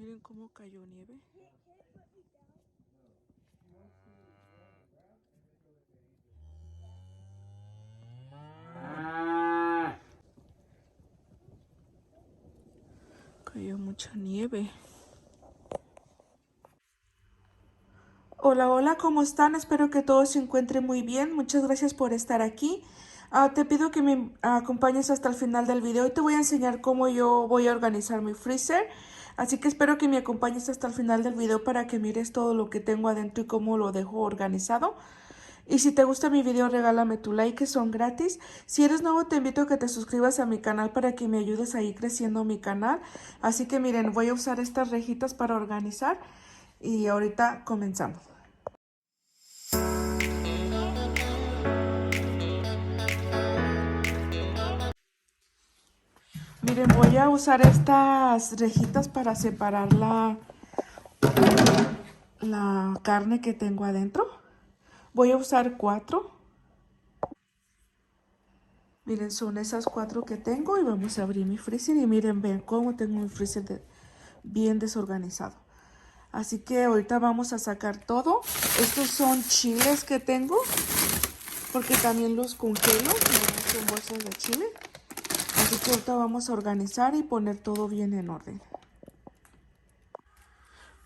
Miren cómo cayó nieve. Cayó mucha nieve. Hola, hola, ¿cómo están? Espero que todos se encuentren muy bien. Muchas gracias por estar aquí. Te pido que me acompañes hasta el final del video y te voy a enseñar cómo yo voy a organizar mi freezer. Así que espero que me acompañes hasta el final del video para que mires todo lo que tengo adentro y cómo lo dejo organizado. Y si te gusta mi video, regálame tu like, que son gratis. Si eres nuevo, te invito a que te suscribas a mi canal para que me ayudes a ir creciendo mi canal. Así que miren, voy a usar estas rejitas para organizar y ahorita comenzamos. Miren, voy a usar estas rejitas para separar la carne que tengo adentro. Voy a usar 4. Miren, son esas 4 que tengo y vamos a abrir mi freezer y miren, ven cómo tengo mi freezer bien desorganizado. Así que ahorita vamos a sacar todo. Estos son chiles que tengo, porque también los congelo, son bolsas de chile. Así que ahorita vamos a organizar y poner todo bien en orden.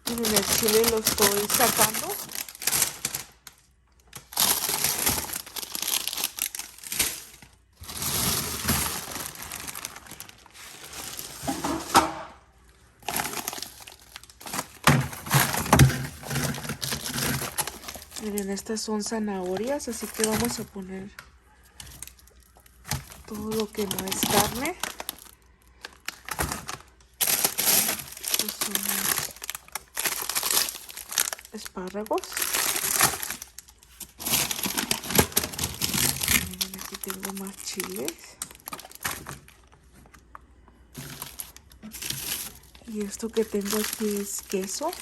Miren, el chile lo estoy sacando. Miren, estas son zanahorias, así que vamos a poner todo lo que no es carne. Estos son espárragos. Miren, aquí tengo más chiles. Y esto que tengo aquí es queso.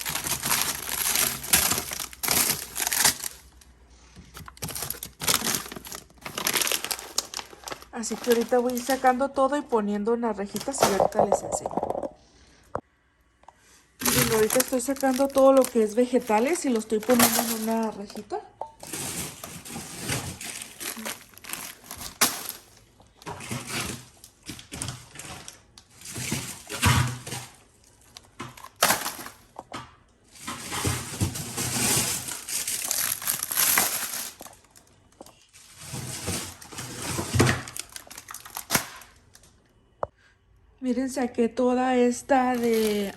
Así que ahorita voy sacando todo y poniendo en las rejitas y ahorita les enseño. Miren, ahorita estoy sacando todo lo que es vegetales y lo estoy poniendo en una rejita. Miren, saqué toda esta de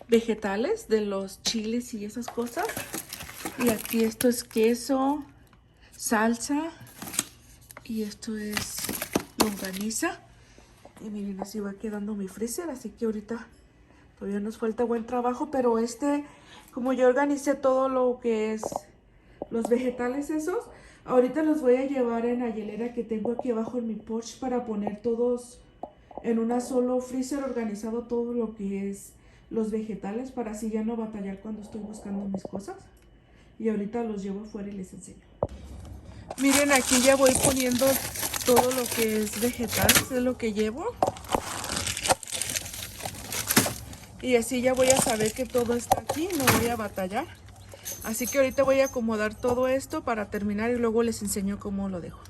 vegetales, de los chiles y esas cosas. Y aquí esto es queso, salsa y esto es longaniza. Y miren, así va quedando mi freezer, así que ahorita todavía nos falta buen trabajo, pero como yo organicé todo lo que es los vegetales esos, ahorita los voy a llevar en la hielera que tengo aquí abajo en mi porche para poner todos en una solo freezer organizado todo lo que es los vegetales para así ya no batallar cuando estoy buscando mis cosas. Y ahorita los llevo afuera y les enseño. Miren, aquí ya voy poniendo todo lo que es vegetales, es lo que llevo. Y así ya voy a saber que todo está aquí, no voy a batallar. Así que ahorita voy a acomodar todo esto para terminar y luego les enseño cómo lo dejo.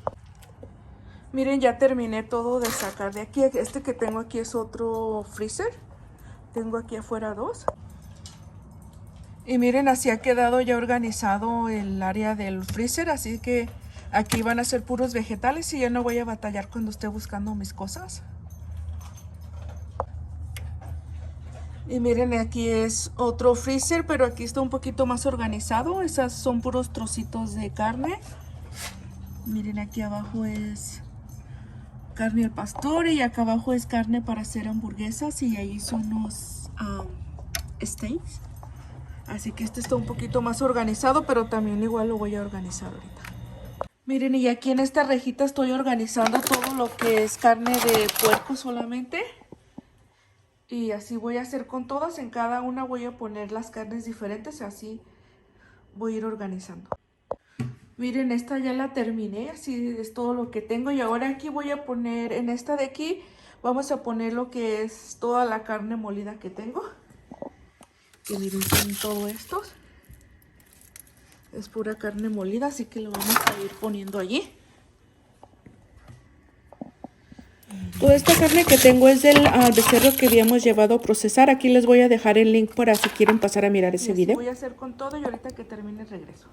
Miren, ya terminé todo de sacar de aquí. Este que tengo aquí es otro freezer. Tengo aquí afuera 2. Y miren, así ha quedado ya organizado el área del freezer. Así que aquí van a ser puros vegetales y ya no voy a batallar cuando esté buscando mis cosas. Y miren, aquí es otro freezer, pero aquí está un poquito más organizado. Esas son puros trocitos de carne. Miren, aquí abajo es carne al pastor y acá abajo es carne para hacer hamburguesas y ahí son los steaks. Así que este está un poquito más organizado, pero también igual lo voy a organizar ahorita. Miren, y aquí en esta rejita estoy organizando todo lo que es carne de puerco solamente. Y así voy a hacer con todas. En cada una voy a poner las carnes diferentes. Así voy a ir organizando. Miren, esta ya la terminé. Así es todo lo que tengo. Y ahora aquí voy a poner, en esta de aquí, Vamos a poner lo que es toda la carne molida que tengo. Y miren, son todo estos. Es pura carne molida, así que lo vamos a ir poniendo allí. Toda esta carne que tengo es del becerro que habíamos llevado a procesar. Aquí les voy a dejar el link para si quieren pasar a mirar ese video. Voy a hacer con todo y ahorita que termine regreso.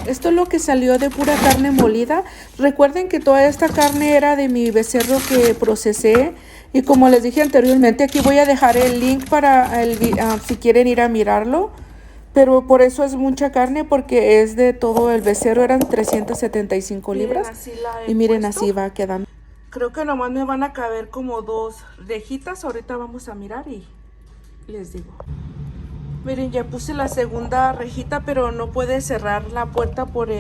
Esto es lo que salió de pura carne molida. Recuerden que toda esta carne era de mi becerro que procesé. Y como les dije anteriormente, aquí voy a dejar el link para si quieren ir a mirarlo. Pero por eso es mucha carne, porque es de todo el becerro. Eran 375 libras. Y miren, así va quedando. Creo que nomás me van a caber como 2 rejitas. Ahorita vamos a mirar y les digo. Miren, ya puse la segunda rejita, pero no puede cerrar la puerta por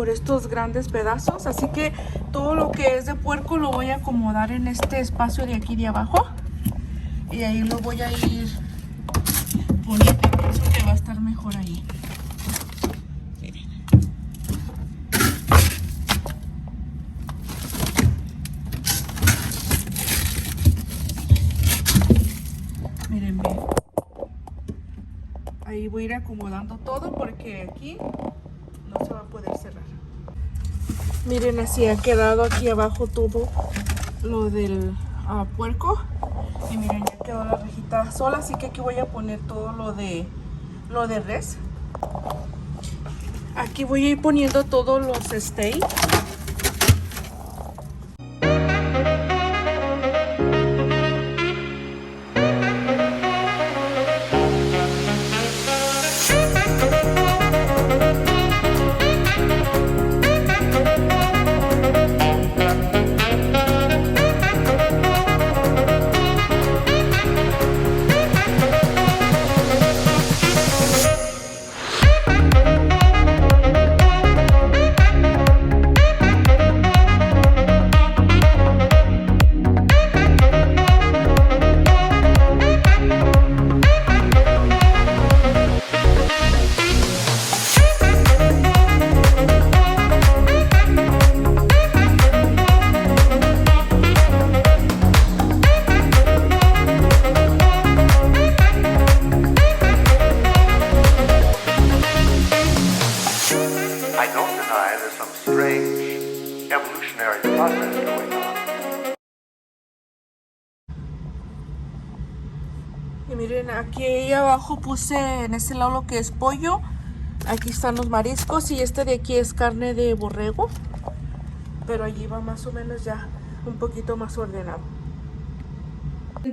estos grandes pedazos. Así que todo lo que es de puerco lo voy a acomodar en este espacio de aquí de abajo. Y ahí lo voy a ir poniendo. Pienso que va a estar mejor ahí. Miren. Miren bien. Ahí voy a ir acomodando todo porque aquí no se va a poder cerrar. Miren, así ha quedado aquí abajo todo lo del puerco. Y miren, ya quedó la rejita sola, así que aquí voy a poner todo lo de res. Aquí voy a ir poniendo todos los steaks. Y miren, aquí abajo puse en este lado lo que es pollo. Aquí están los mariscos y este de aquí es carne de borrego. Pero allí va más o menos ya un poquito más ordenado.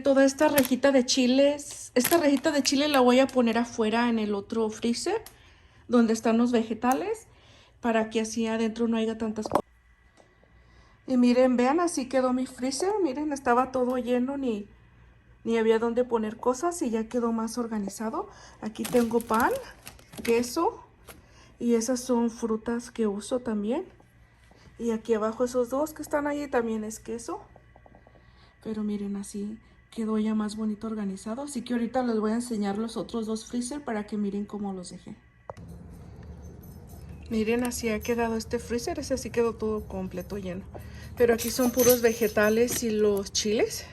Toda esta rejita de chiles, esta rejita de chile la voy a poner afuera en el otro freezer donde están los vegetales, para que así adentro no haya tantas cosas. Y miren, vean, así quedó mi freezer. Miren, estaba todo lleno, ni había donde poner cosas y ya quedó más organizado. Aquí tengo pan, queso y esas son frutas que uso también. Y aquí abajo esos dos que están ahí también es queso. Pero miren, así quedó ya más bonito organizado. Así que ahorita les voy a enseñar los otros dos freezer para que miren cómo los dejé. Miren, así ha quedado este freezer. Ese sí quedó todo completo lleno. Pero aquí son puros vegetales y los chiles.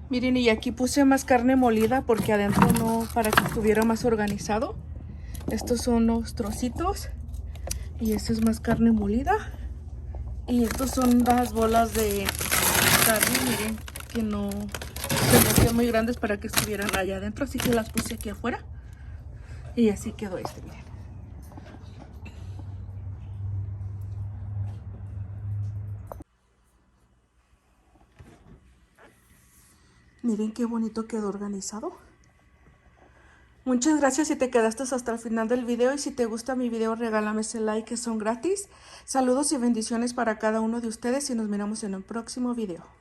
Miren, y aquí puse más carne molida porque adentro no, para que estuviera más organizado. Estos son los trocitos. Y esto es más carne molida. Y estos son las bolas de carne, miren, que no se me hacían muy grandes para que estuvieran allá adentro. Así que las puse aquí afuera. Y así quedó este, miren. Miren qué bonito quedó organizado. Muchas gracias si te quedaste hasta el final del video y si te gusta mi video regálame ese like que son gratis. Saludos y bendiciones para cada uno de ustedes y nos miramos en un próximo video.